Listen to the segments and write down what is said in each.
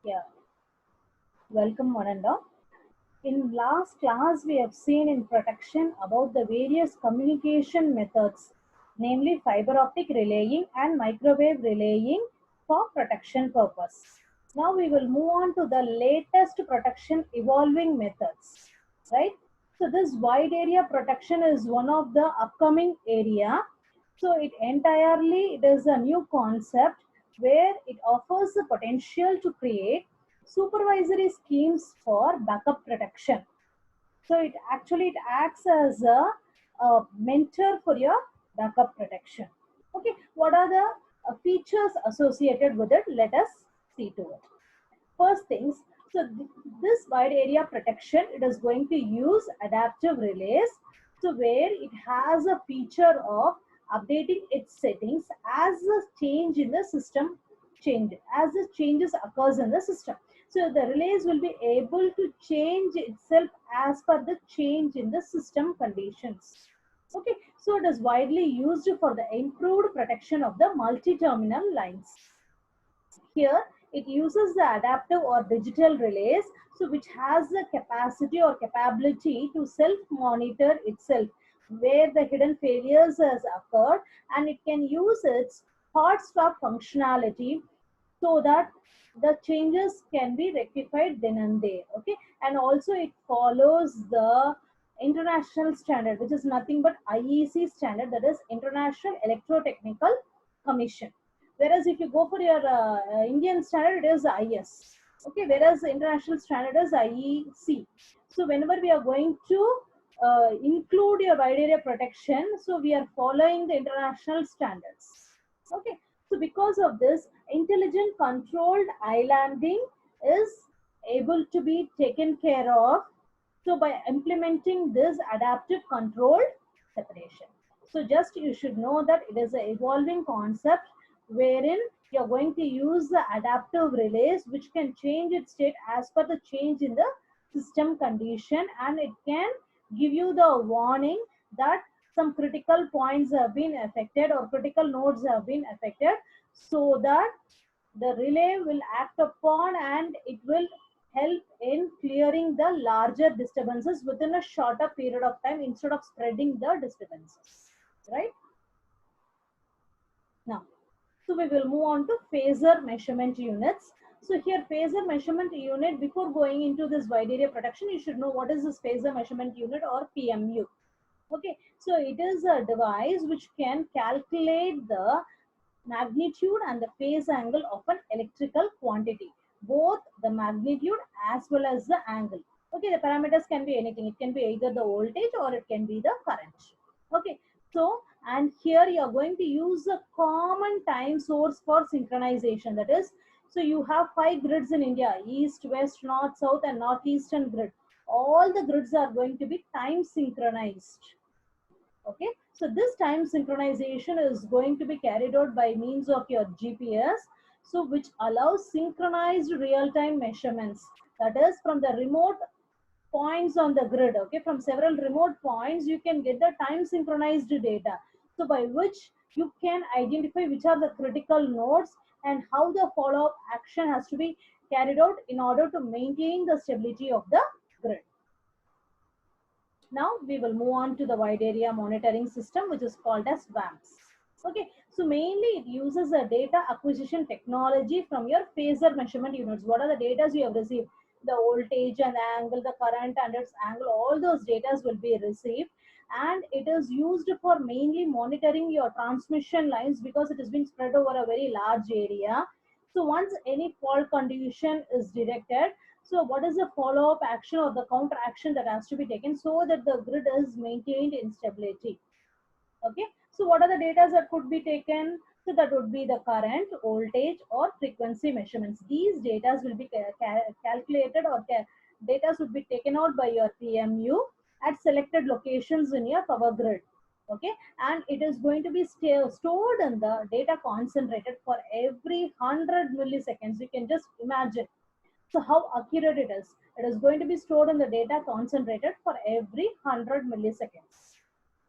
Yeah, welcome one and all. In last class, we have seen in protection about the various communication methods, namely fiber optic relaying and microwave relaying for protection purpose. Now we will move on to the latest protection evolving methods, right? So this wide area protection is one of the upcoming area. So it is a new concept where it offers the potential to create supervisory schemes for backup protection. So it acts as a mentor for your backup protection. Okay, what are the features associated with it? Let us see to it. First things, this wide area protection, it is going to use adaptive relays. So where it has a feature of updating its settings as the change in the system as the changes occurs in the system. So the relays will be able to change itself as per the change in the system conditions. Okay, so it is widely used for the improved protection of the multi-terminal lines. Here, it uses the adaptive or digital relays, so which has the capacity or capability to self-monitor itself where the hidden failures has occurred, and it can use its hot stop functionality so that the changes can be rectified then and there. Okay, and also it follows the international standard, which is nothing but IEC standard, that is International Electrotechnical Commission. Whereas if you go for your Indian standard, it is IS. Okay, whereas the international standard is IEC. So whenever we are going to include your wide area protection, so we are following the international standards. Okay, so because of this, intelligent controlled islanding is able to be taken care of. So by implementing this adaptive controlled separation. So just you should know that it is an evolving concept wherein you're going to use the adaptive relays which can change its state as per the change in the system condition, and it can give you the warning that some critical points have been affected or critical nodes have been affected, so that the relay will act upon and it will help in clearing the larger disturbances within a shorter period of time instead of spreading the disturbances, right? Now, so we will move on to phasor measurement units. So here phasor measurement unit, before going into this wide area protection, you should know what is this phasor measurement unit or PMU. Okay, so it is a device which can calculate the magnitude and the phase angle of an electrical quantity, both the magnitude as well as the angle. Okay, the parameters can be anything. It can be either the voltage or it can be the current. Okay, so and here you are going to use a common time source for synchronization. That is, so you have 5 grids in India: east, west, north, south, and northeastern grid. All the grids are going to be time synchronized. Okay, so this time synchronization is going to be carried out by means of your GPS, so which allows synchronized real-time measurements, that is from the remote points on the grid. Okay, from several remote points you can get the time synchronized data, so by which you can identify which are the critical nodes and how the follow-up action has to be carried out in order to maintain the stability of the grid. Now we will move on to the wide area monitoring system, which is called as WAMPS. Okay, so mainly it uses a data acquisition technology from your phasor measurement units. What are the data you have received? The voltage and the angle, the current and its angle, all those data will be received. And it is used for mainly monitoring your transmission lines because it has been spread over a very large area. So once any fault condition is detected, so what is the follow-up action or the counter action that has to be taken so that the grid is maintained in stability? Okay, so what are the data that could be taken? So that would be the current, voltage, or frequency measurements. These data will be calculated or data should be taken out by your PMU at selected locations in your power grid. Okay, and it is going to be stored in the data concentrated for every 100 milliseconds. You can just imagine. So how accurate it is. It is going to be stored in the data concentrated for every 100 milliseconds.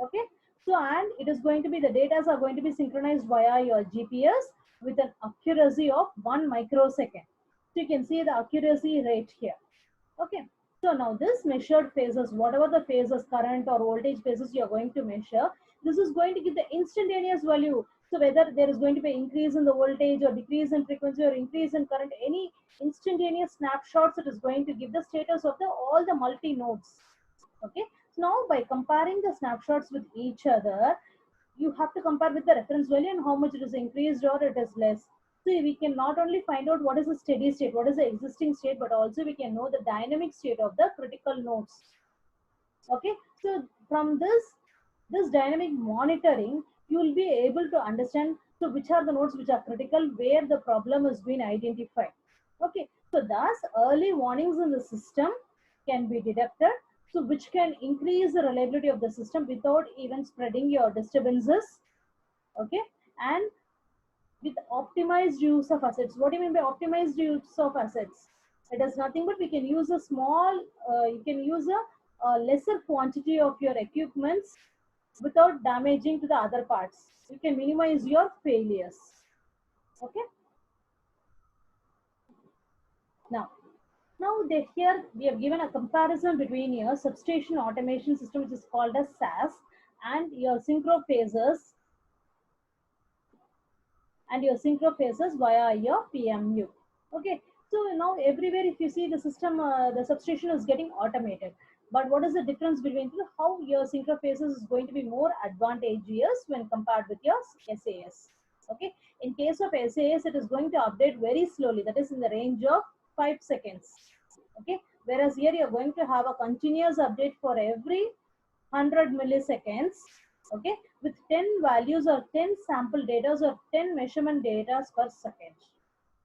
Okay, so and it is going to be, the data are going to be synchronized via your GPS with an accuracy of 1 microsecond. So you can see the accuracy rate here. Okay. So now this measured phases, whatever the phases, current or voltage phases you are going to measure, this is going to give the instantaneous value. So whether there is going to be increase in the voltage or decrease in frequency or increase in current, any instantaneous snapshots, it is going to give the status of the all the multi nodes. Okay. So now by comparing the snapshots with each other, you have to compare with the reference value and how much it is increased or it is less. So we can not only find out what is the steady state, what is the existing state, but also we can know the dynamic state of the critical nodes. Okay, so from this dynamic monitoring, you will be able to understand so which are the nodes which are critical, where the problem has been identified. Okay, so thus early warnings in the system can be detected, so which can increase the reliability of the system without even spreading your disturbances. Okay, and with optimized use of assets. What do you mean by optimized use of assets? It is nothing but we can use a small, you can use a lesser quantity of your equipments without damaging to the other parts. You can minimize your failures. Okay. Now, here we have given a comparison between your substation automation system, which is called as SAS, and your synchro phasers via your PMU. Okay, so now everywhere if you see the system, the substation is getting automated. But what is the difference between how your synchro phases is going to be more advantageous when compared with your SAS? Okay, in case of SAS, it is going to update very slowly, that is in the range of 5 seconds. Okay, whereas here you are going to have a continuous update for every 100 milliseconds. Okay, with 10 values or 10 sample data or 10 measurement data per second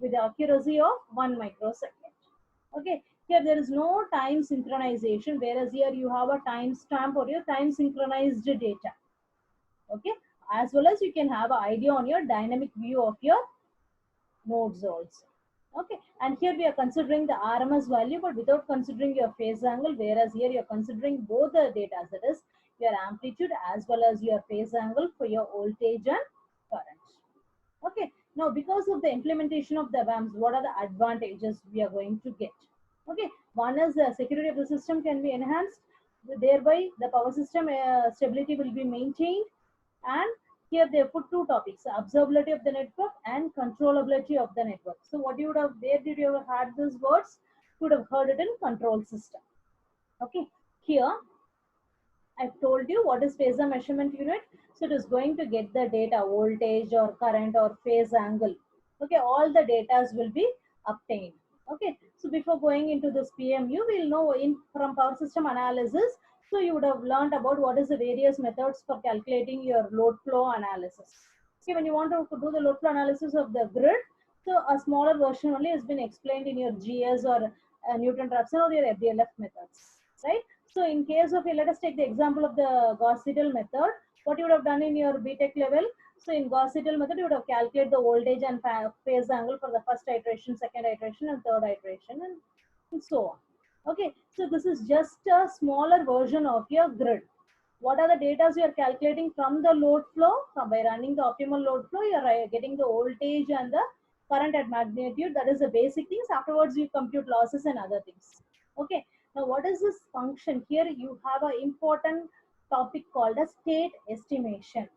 with the accuracy of 1 microsecond. Okay, here there is no time synchronization, whereas here you have a time stamp or your time synchronized data. Okay, as well as you can have an idea on your dynamic view of your nodes also. Okay, and here we are considering the RMS value, but without considering your phase angle, whereas here you are considering both the data, that is your amplitude as well as your phase angle for your voltage and current. Okay, now because of the implementation of the VAMs, what are the advantages we are going to get? Okay, one is the security of the system can be enhanced, thereby the power system stability will be maintained, and here they put two topics: observability of the network and controllability of the network. So what you would have, where did you ever had these words? You would have heard it in control system. Okay, here I've told you what is phasor measurement unit. So it is going to get the data, voltage or current or phase angle. Okay, all the data will be obtained. Okay, so before going into this PMU, we'll know in from power system analysis. So you would have learned about what is the various methods for calculating your load flow analysis. Okay, when you want to do the load flow analysis of the grid, so a smaller version only has been explained in your GS or Newton-Raphson or your FDLF methods, right? So in case of, let us take the example of the Gauss-Seidel method. What you would have done in your BTech level, so in Gauss-Seidel method, you would have calculated the voltage and phase angle for the first iteration, second iteration, and third iteration, and so on. Okay, so this is just a smaller version of your grid. What are the data you are calculating from the load flow? By running the optimal load flow, you are getting the voltage and the current at magnitude. That is the basic things. Afterwards, you compute losses and other things. Okay. Now, what is this function? Here you have an important topic called as state estimation.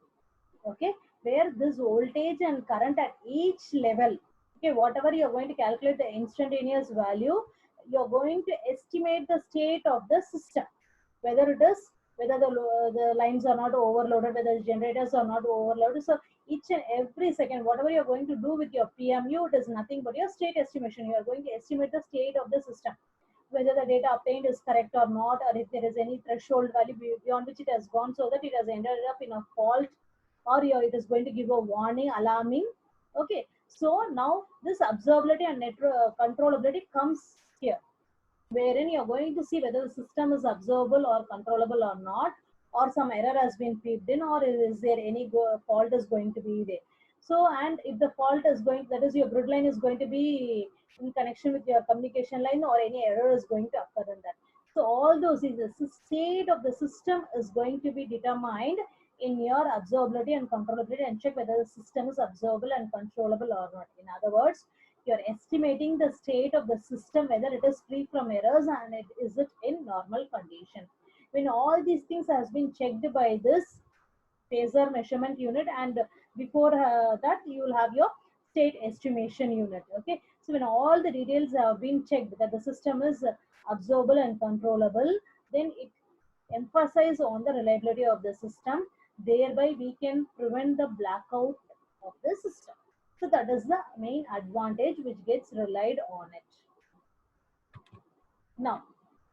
Okay, where this voltage and current at each level, okay, whatever you are going to calculate the instantaneous value, you are going to estimate the state of the system, whether the lines are not overloaded, whether the generators are not overloaded. So each and every second, whatever you are going to do with your PMU, it is nothing but your state estimation. You are going to estimate the state of the system, whether the data obtained is correct or not, or if there is any threshold value beyond which it has gone, so that it has ended up in a fault, or it is going to give a warning, alarming. Okay, so now this observability and network controllability comes here, wherein you're going to see whether the system is observable or controllable or not, or some error has been peeped in, or is there any fault is going to be there. So, and if the fault is going, that is your grid line is going to be in connection with your communication line, or any error is going to occur in that. So all those is the state of the system is going to be determined in your observability and controllability, and check whether the system is observable and controllable or not. In other words, you're estimating the state of the system, whether it is free from errors and is it in normal condition. When all these things has been checked by this phasor measurement unit, and before that you will have your state estimation unit. Okay, so when all the details have been checked that the system is observable and controllable, then it emphasize on the reliability of the system, thereby we can prevent the blackout of the system. So that is the main advantage which gets relied on it. Now,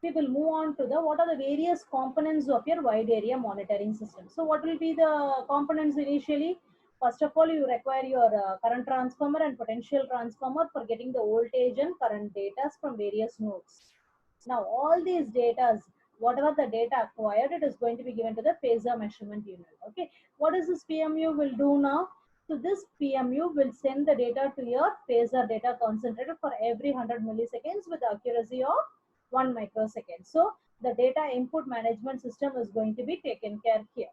we will move on to the what are the various components of your wide area monitoring system. So what will be the components initially? First of all, you require your current transformer and potential transformer for getting the voltage and current data from various nodes. Now, all these data, whatever the data acquired, it is going to be given to the phasor measurement unit. Okay, what is this PMU will do now? So this PMU will send the data to your phasor data concentrator for every 100 milliseconds with accuracy of 1 microsecond. So the data input management system is going to be taken care here.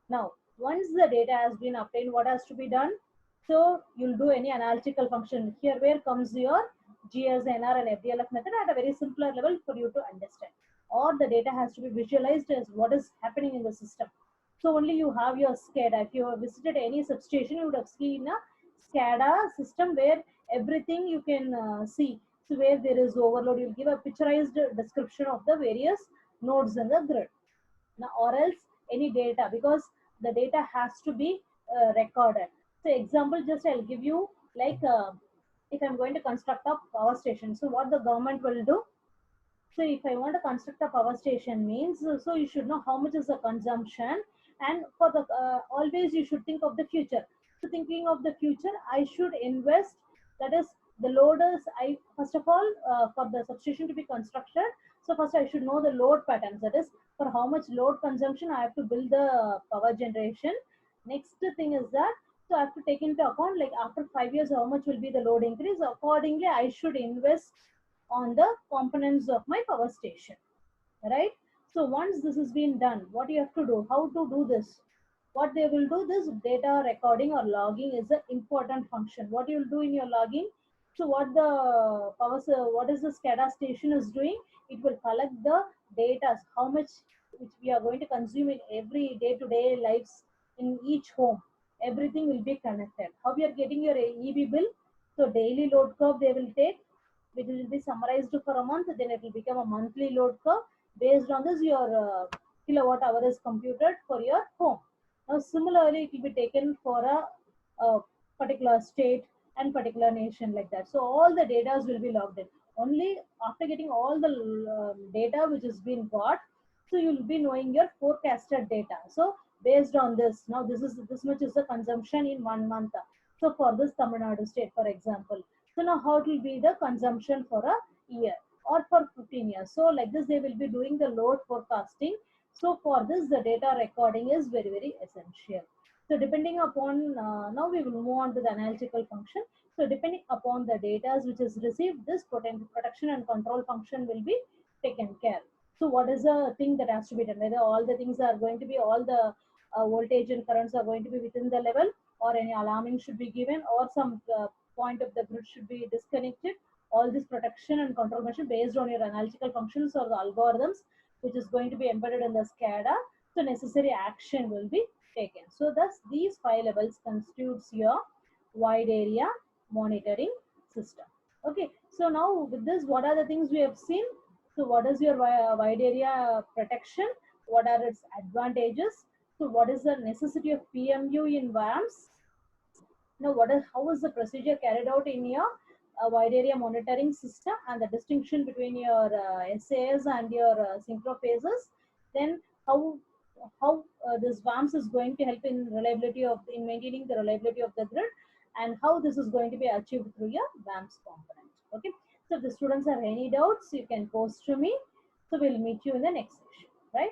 Now, once the data has been obtained, what has to be done? So you'll do any analytical function. Here where comes your GSNR and FDLF method at a very simpler level for you to understand. Or the data has to be visualized as what is happening in the system. So only you have your SCADA. If you have visited any substation, you would have seen a SCADA system where everything you can see. So where there is overload, you'll give a picturized description of the various nodes in the grid. Now, or else any data, because the data has to be recorded. So example, just I'll give you like if I'm going to construct a power station. So what the government will do? So if I want to construct a power station means, so you should know how much is the consumption, and for the always you should think of the future. So thinking of the future, I should invest. That is the loaders. I first of all for the substation to be constructed. So first I should know the load patterns. That is for how much load consumption I have to build the power generation. Next thing is that so I have to take into account like after 5 years how much will be the load increase. Accordingly, I should invest on the components of my power station, right? So once this has been done, what you have to do, how to do this? What they will do, this data recording or logging is an important function. What you will do in your logging? So what the what is the SCADA station is doing? It will collect the data, how much which we are going to consume in every day-to-day lives in each home. Everything will be connected. How we are getting your EB bill? So daily load curve they will take, which will be summarized for a month, then it will become a monthly load curve. Based on this, your kilowatt hour is computed for your home. Now, similarly, it will be taken for a particular state and particular nation like that. So all the data will be logged in. Only after getting all the data which has been got, so you will be knowing your forecasted data. So based on this, now this much is the consumption in 1 month. So for this Tamil Nadu state, for example. So now how it will be the consumption for a year or for 15 years. So like this, they will be doing the load forecasting. So for this, the data recording is very, very essential. So depending upon, now we will move on to the analytical function. So depending upon the data which is received, this protection and control function will be taken care. So what is the thing that has to be done? Whether all the things are going to be, all the voltage and currents are going to be within the level, or any alarming should be given, or some point of the grid should be disconnected. All this protection and control measure based on your analytical functions or the algorithms which is going to be embedded in the SCADA. So necessary action will be taken. So thus these 5 levels constitutes your wide area monitoring system. Okay, so now with this, what are the things we have seen? So what is your wide area protection? What are its advantages? So what is the necessity of PMU in WAMs? Now, how is the procedure carried out in your wide area monitoring system, and the distinction between your SAS and your synchro phases? Then how this WAMS is going to help in reliability of in maintaining the reliability of the grid, and how this is going to be achieved through your WAMS component. Okay. So if the students have any doubts, you can post to me. So we'll meet you in the next session, right?